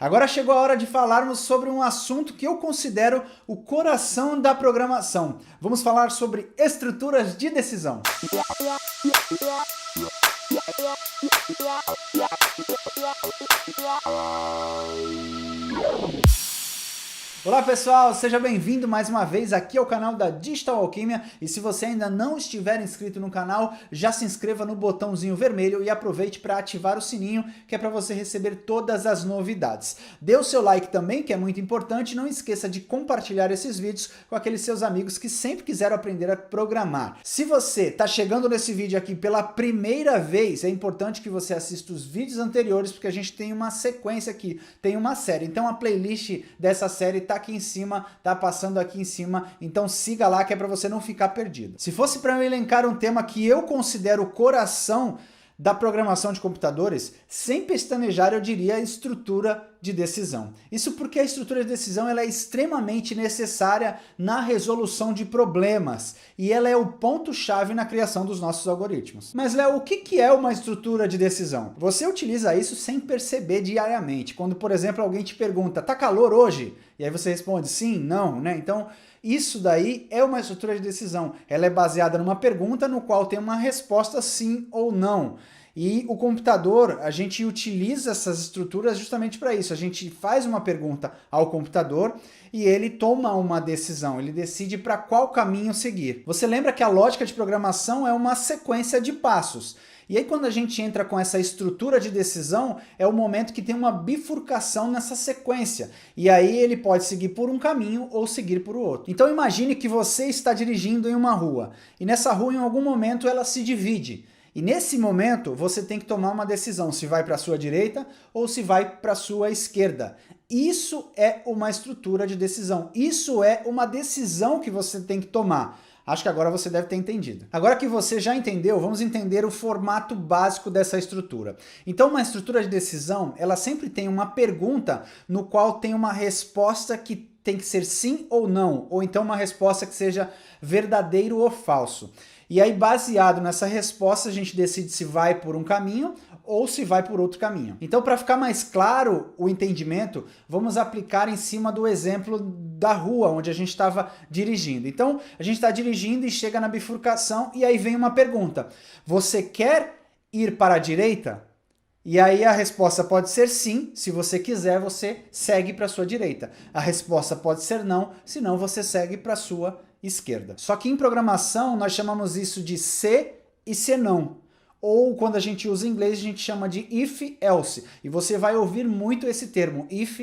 Agora chegou a hora de falarmos sobre um assunto que eu considero o coração da programação. Vamos falar sobre estruturas de decisão. Olá pessoal, seja bem-vindo mais uma vez aqui ao canal da Digital Alquimia, e se você ainda não estiver inscrito no canal, já se inscreva no botãozinho vermelho e aproveite para ativar o sininho, que é para você receber todas as novidades. Dê o seu like também, que é muito importante, e não esqueça de compartilhar esses vídeos com aqueles seus amigos que sempre quiseram aprender a programar. Se você está chegando nesse vídeo aqui pela primeira vez, é importante que você assista os vídeos anteriores, porque a gente tem uma sequência aqui, tem uma série, então a playlist dessa série tá aqui em cima, tá passando aqui em cima, então siga lá que é para você não ficar perdido. Se fosse para eu elencar um tema que eu considero o coração da programação de computadores, sem pestanejar eu diria a estrutura de decisão. Isso porque a estrutura de decisão ela é extremamente necessária na resolução de problemas e ela é o ponto-chave na criação dos nossos algoritmos. Mas Léo, o que é uma estrutura de decisão? Você utiliza isso sem perceber diariamente. Quando, por exemplo, alguém te pergunta, tá calor hoje? E aí você responde sim, não, né? Então, isso daí é uma estrutura de decisão. Ela é baseada numa pergunta no qual tem uma resposta sim ou não. E o computador, a gente utiliza essas estruturas justamente para isso. A gente faz uma pergunta ao computador e ele toma uma decisão, ele decide para qual caminho seguir. Você lembra que a lógica de programação é uma sequência de passos. E aí quando a gente entra com essa estrutura de decisão, é o momento que tem uma bifurcação nessa sequência. E aí ele pode seguir por um caminho ou seguir por outro. Então imagine que você está dirigindo em uma rua. E nessa rua, em algum momento, ela se divide. E nesse momento, você tem que tomar uma decisão, se vai para a sua direita ou se vai para a sua esquerda. Isso é uma estrutura de decisão. Isso é uma decisão que você tem que tomar. Acho que agora você deve ter entendido. Agora que você já entendeu, vamos entender o formato básico dessa estrutura. Então, uma estrutura de decisão, ela sempre tem uma pergunta no qual tem uma resposta que tem que ser sim ou não, ou então uma resposta que seja verdadeiro ou falso. E aí, baseado nessa resposta, a gente decide se vai por um caminho ou se vai por outro caminho. Então, para ficar mais claro o entendimento, vamos aplicar em cima do exemplo da rua onde a gente estava dirigindo. Então, a gente está dirigindo e chega na bifurcação e aí vem uma pergunta. Você quer ir para a direita? E aí a resposta pode ser sim, se você quiser, você segue para a sua direita. A resposta pode ser não, se não você segue para a sua esquerda. Só que em programação nós chamamos isso de se e se não. Ou quando a gente usa em inglês a gente chama de if else. E você vai ouvir muito esse termo, if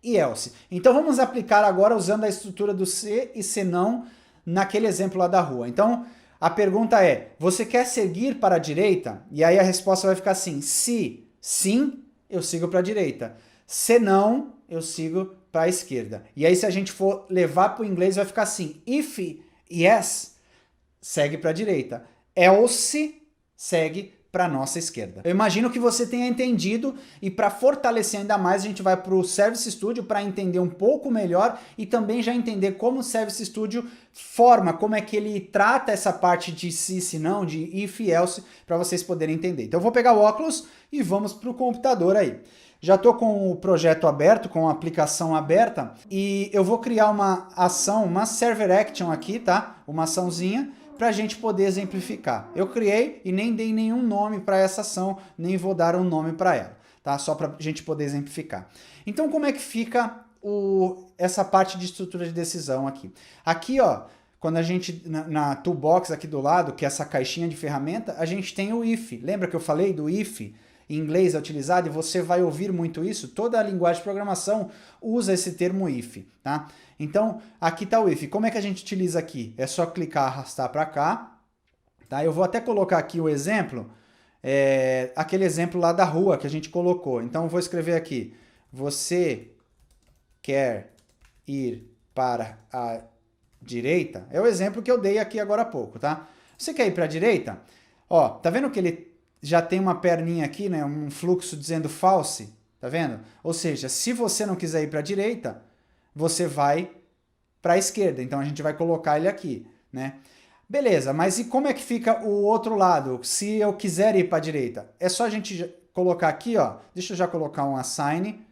e else. Então vamos aplicar agora usando a estrutura do se e se não naquele exemplo lá da rua. Então a pergunta é, você quer seguir para a direita? E aí a resposta vai ficar assim, se sim, eu sigo para a direita. Se não, eu sigo para a esquerda. E aí se a gente for levar para o inglês vai ficar assim, if yes, segue para a direita. Else, segue para a nossa esquerda. Eu imagino que você tenha entendido e para fortalecer ainda mais a gente vai para o Service Studio para entender um pouco melhor e também já entender como o Service Studio forma, como é que ele trata essa parte de se, se não, de if, else, para vocês poderem entender. Então eu vou pegar o óculos e vamos para o computador aí. Já estou com o projeto aberto, com a aplicação aberta e eu vou criar uma ação, uma server action aqui, tá? Uma açãozinha, para a gente poder exemplificar. Eu criei e nem dei nenhum nome para essa ação, nem vou dar um nome para ela, tá? Só para a gente poder exemplificar. Então, como é que fica essa parte de estrutura de decisão aqui? Aqui, ó, quando a gente, na toolbox aqui do lado, que é essa caixinha de ferramenta, a gente tem o if. Lembra que eu falei do if? Em inglês é utilizado, e você vai ouvir muito isso, toda a linguagem de programação usa esse termo if, tá? Então, aqui está o if. Como é que a gente utiliza aqui? É só clicar, arrastar para cá, tá? Eu vou até colocar aqui o exemplo, aquele exemplo lá da rua que a gente colocou. Então, eu vou escrever aqui, você quer ir para a direita? É o exemplo que eu dei aqui agora há pouco, tá? Você quer ir para a direita? Ó, tá vendo que ele já tem uma perninha aqui, né, um fluxo dizendo false, tá vendo? Ou seja, se você não quiser ir para a direita, você vai para a esquerda. Então a gente vai colocar ele aqui, né? Beleza, mas e como é que fica o outro lado? Se eu quiser ir para a direita, é só a gente colocar aqui, ó. Deixa eu já colocar um assign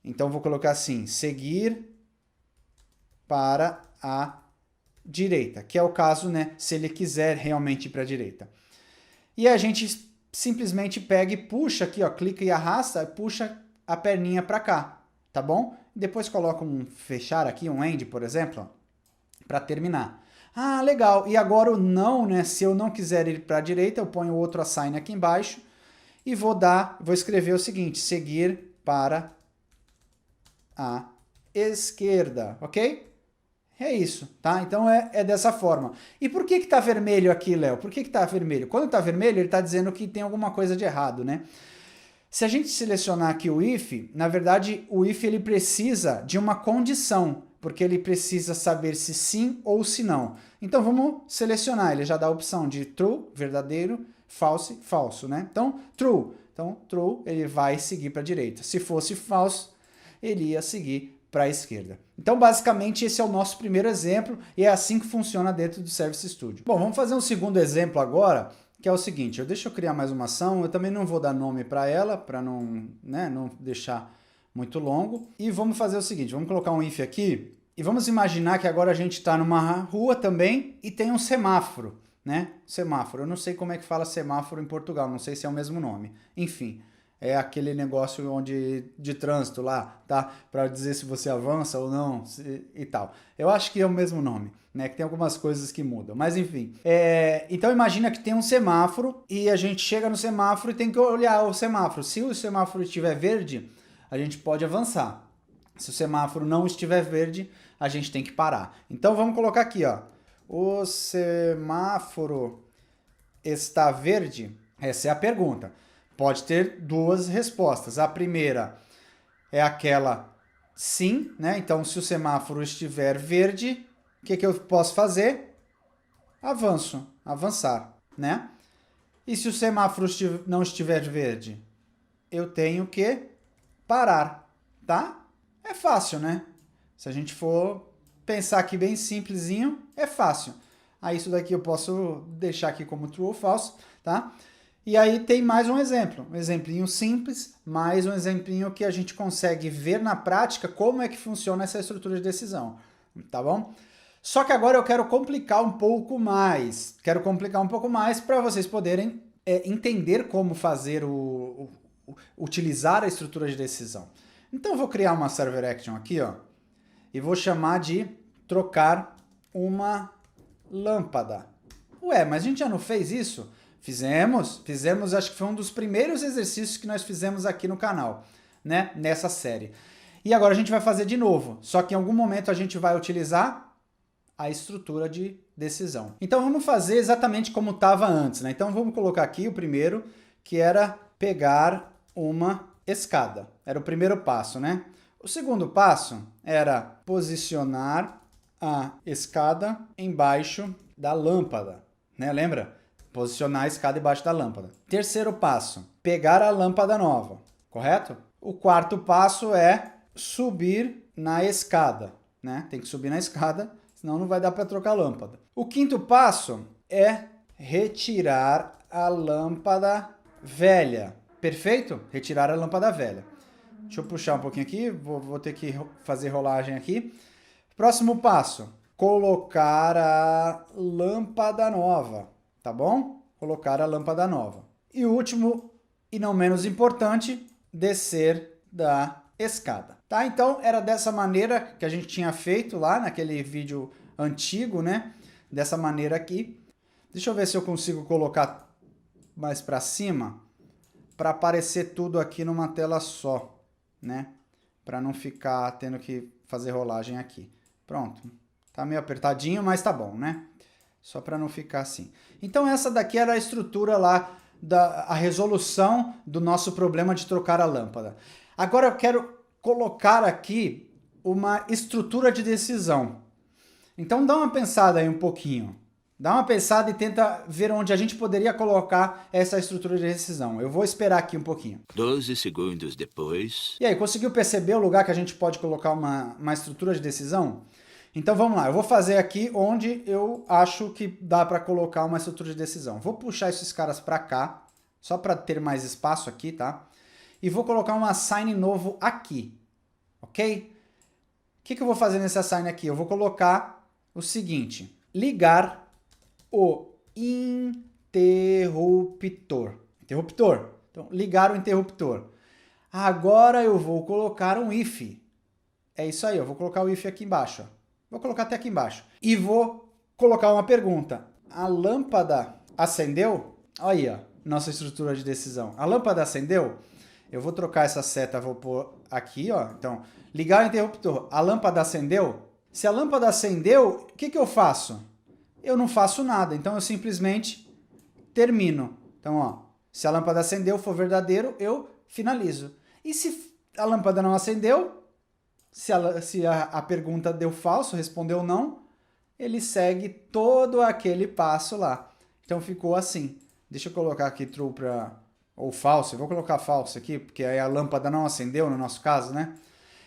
Então, vou colocar assim, seguir para a direita, que é o caso, né, se ele quiser realmente ir para a direita. E a gente simplesmente pega e puxa aqui, ó, clica e arrasta, e puxa a perninha para cá, tá bom? Depois coloca um fechar aqui, um end, por exemplo, para terminar. Ah, legal. E agora o não, né? Se eu não quiser ir para a direita, eu ponho outro assign aqui embaixo e vou escrever o seguinte, seguir para a esquerda, ok? É isso, tá? Então é dessa forma. E por que que tá vermelho aqui, Léo? Por que que tá vermelho? Quando tá vermelho, ele tá dizendo que tem alguma coisa de errado, né? Se a gente selecionar aqui o if, na verdade, o if ele precisa de uma condição, porque ele precisa saber se sim ou se não. Então vamos selecionar, ele já dá a opção de true, verdadeiro, false, falso, né? Então, true. Então, true, ele vai seguir para a direita. Se fosse false, ele ia seguir para a esquerda. Então, basicamente, esse é o nosso primeiro exemplo e é assim que funciona dentro do Service Studio. Bom, vamos fazer um segundo exemplo agora, que é o seguinte, deixa eu criar mais uma ação, eu também não vou dar nome para ela, para não deixar muito longo. E vamos fazer o seguinte, vamos colocar um if aqui, e vamos imaginar que agora a gente está numa rua também e tem um semáforo, né? Semáforo, eu não sei como é que fala semáforo em Portugal, não sei se é o mesmo nome. Enfim, é aquele negócio de trânsito lá, tá? Para dizer se você avança ou não e tal. Eu acho que é o mesmo nome, né? Que tem algumas coisas que mudam, mas enfim. Então imagina que tem um semáforo e a gente chega no semáforo e tem que olhar o semáforo. Se o semáforo estiver verde, a gente pode avançar. Se o semáforo não estiver verde, a gente tem que parar. Então vamos colocar aqui, ó. O semáforo está verde? Essa é a pergunta. Pode ter duas respostas. A primeira é aquela sim, né? Então, se o semáforo estiver verde, o que eu posso fazer? Avançar, né? E se o semáforo não estiver verde, eu tenho que parar, tá? É fácil, né? Se a gente for pensar aqui bem simplesinho, é fácil. Aí isso daqui eu posso deixar aqui como true ou false, tá? E aí tem mais um exemplo, um exemplinho simples, mais um exemplinho que a gente consegue ver na prática como é que funciona essa estrutura de decisão, tá bom? Só que agora eu quero complicar um pouco mais, para vocês poderem entender como fazer utilizar a estrutura de decisão. Então eu vou criar uma server action aqui, ó, e vou chamar de trocar uma lâmpada. Ué, mas a gente já não fez isso? Fizemos, acho que foi um dos primeiros exercícios que nós fizemos aqui no canal, né, nessa série. E agora a gente vai fazer de novo, só que em algum momento a gente vai utilizar a estrutura de decisão. Então vamos fazer exatamente como estava antes, né? Então vamos colocar aqui o primeiro, que era pegar uma escada. Era o primeiro passo, né? O segundo passo era posicionar a escada embaixo da lâmpada, né? Lembra? Posicionar a escada embaixo da lâmpada. Terceiro passo, pegar a lâmpada nova, correto? O quarto passo é subir na escada, né? Tem que subir na escada, senão não vai dar para trocar a lâmpada. O quinto passo é retirar a lâmpada velha. Perfeito? Retirar a lâmpada velha. Deixa eu puxar um pouquinho aqui, vou ter que fazer rolagem aqui. Próximo passo, colocar a lâmpada nova. Tá bom? Colocar a lâmpada nova. E o último, e não menos importante, descer da escada. Tá? Então, era dessa maneira que a gente tinha feito lá naquele vídeo antigo, né? Dessa maneira aqui. Deixa eu ver se eu consigo colocar mais para cima, para aparecer tudo aqui numa tela só, né? Para não ficar tendo que fazer rolagem aqui. Pronto. Tá meio apertadinho, mas tá bom, né? Só para não ficar assim. Então essa daqui era a estrutura lá, a resolução do nosso problema de trocar a lâmpada. Agora eu quero colocar aqui uma estrutura de decisão. Então dá uma pensada aí um pouquinho. Dá uma pensada e tenta ver onde a gente poderia colocar essa estrutura de decisão. Eu vou esperar aqui um pouquinho. 12 segundos depois. E aí, conseguiu perceber o lugar que a gente pode colocar uma estrutura de decisão? Então vamos lá, eu vou fazer aqui onde eu acho que dá para colocar uma estrutura de decisão. Vou puxar esses caras para cá, só para ter mais espaço aqui, tá? E vou colocar um assign novo aqui. ok? O que eu vou fazer nesse assign aqui? Eu vou colocar o seguinte, ligar o interruptor. Então, ligar o interruptor. Agora eu vou colocar um if. É isso aí, eu vou colocar o if aqui embaixo. Ó. Vou colocar até aqui embaixo. E vou colocar uma pergunta. A lâmpada acendeu? Olha aí, ó, nossa estrutura de decisão. A lâmpada acendeu? Eu vou trocar essa seta, vou pôr aqui, ó. Então, ligar o interruptor. A lâmpada acendeu? Se a lâmpada acendeu, o que eu faço? Eu não faço nada, então eu simplesmente termino. Então, ó, se a lâmpada acendeu, for verdadeiro, eu finalizo. E se a lâmpada não acendeu, se a pergunta deu falso, respondeu não, ele segue todo aquele passo lá. Então ficou assim. Deixa eu colocar aqui true ou falso. Eu vou colocar falso aqui, porque aí a lâmpada não acendeu no nosso caso, né?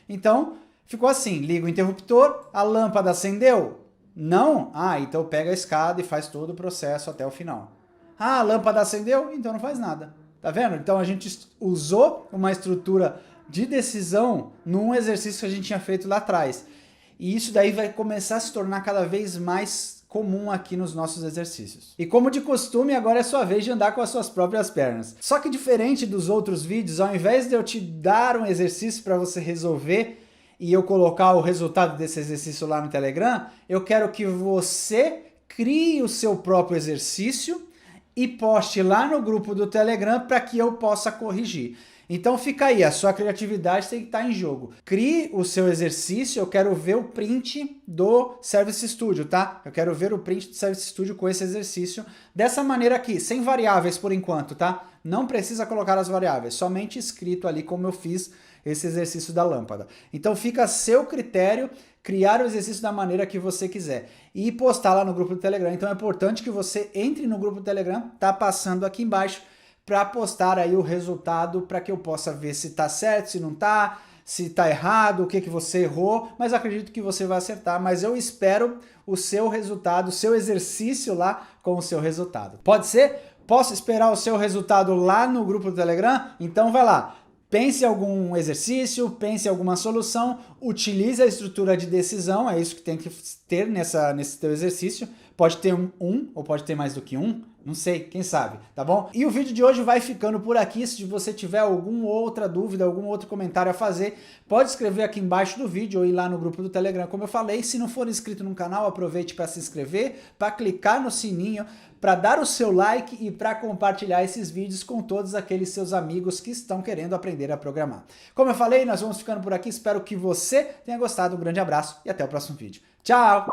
Então, ficou assim. Liga o interruptor, a lâmpada acendeu? Não? Ah, então pega a escada e faz todo o processo até o final. Ah, a lâmpada acendeu? Então não faz nada. Tá vendo? Então a gente usou uma estrutura de decisão num exercício que a gente tinha feito lá atrás. E isso daí vai começar a se tornar cada vez mais comum aqui nos nossos exercícios. E como de costume, agora é sua vez de andar com as suas próprias pernas. Só que diferente dos outros vídeos, ao invés de eu te dar um exercício para você resolver e eu colocar o resultado desse exercício lá no Telegram, eu quero que você crie o seu próprio exercício e poste lá no grupo do Telegram para que eu possa corrigir. Então fica aí, a sua criatividade tem que estar em jogo. Crie o seu exercício, eu quero ver o print do Service Studio, tá? Eu quero ver o print do Service Studio com esse exercício, dessa maneira aqui, sem variáveis por enquanto, tá? Não precisa colocar as variáveis, somente escrito ali como eu fiz esse exercício da lâmpada. Então fica a seu critério criar o exercício da maneira que você quiser e postar lá no grupo do Telegram. Então é importante que você entre no grupo do Telegram, tá passando aqui embaixo, para postar aí o resultado para que eu possa ver se tá certo, se não tá, se tá errado, o que você errou, mas acredito que você vai acertar, mas eu espero o seu resultado, o seu exercício lá com o seu resultado. Pode ser? Posso esperar o seu resultado lá no grupo do Telegram? Então vai lá. Pense em algum exercício, pense em alguma solução, utilize a estrutura de decisão, é isso que tem que ter nesse teu exercício. Pode ter um ou pode ter mais do que um, não sei, quem sabe, tá bom? E o vídeo de hoje vai ficando por aqui. Se você tiver alguma outra dúvida, algum outro comentário a fazer, pode escrever aqui embaixo do vídeo ou ir lá no grupo do Telegram, como eu falei. Se não for inscrito no canal, aproveite para se inscrever, para clicar no sininho, para dar o seu like e para compartilhar esses vídeos com todos aqueles seus amigos que estão querendo aprender a programar. Como eu falei, nós vamos ficando por aqui. Espero que você tenha gostado. Um grande abraço e até o próximo vídeo. Tchau!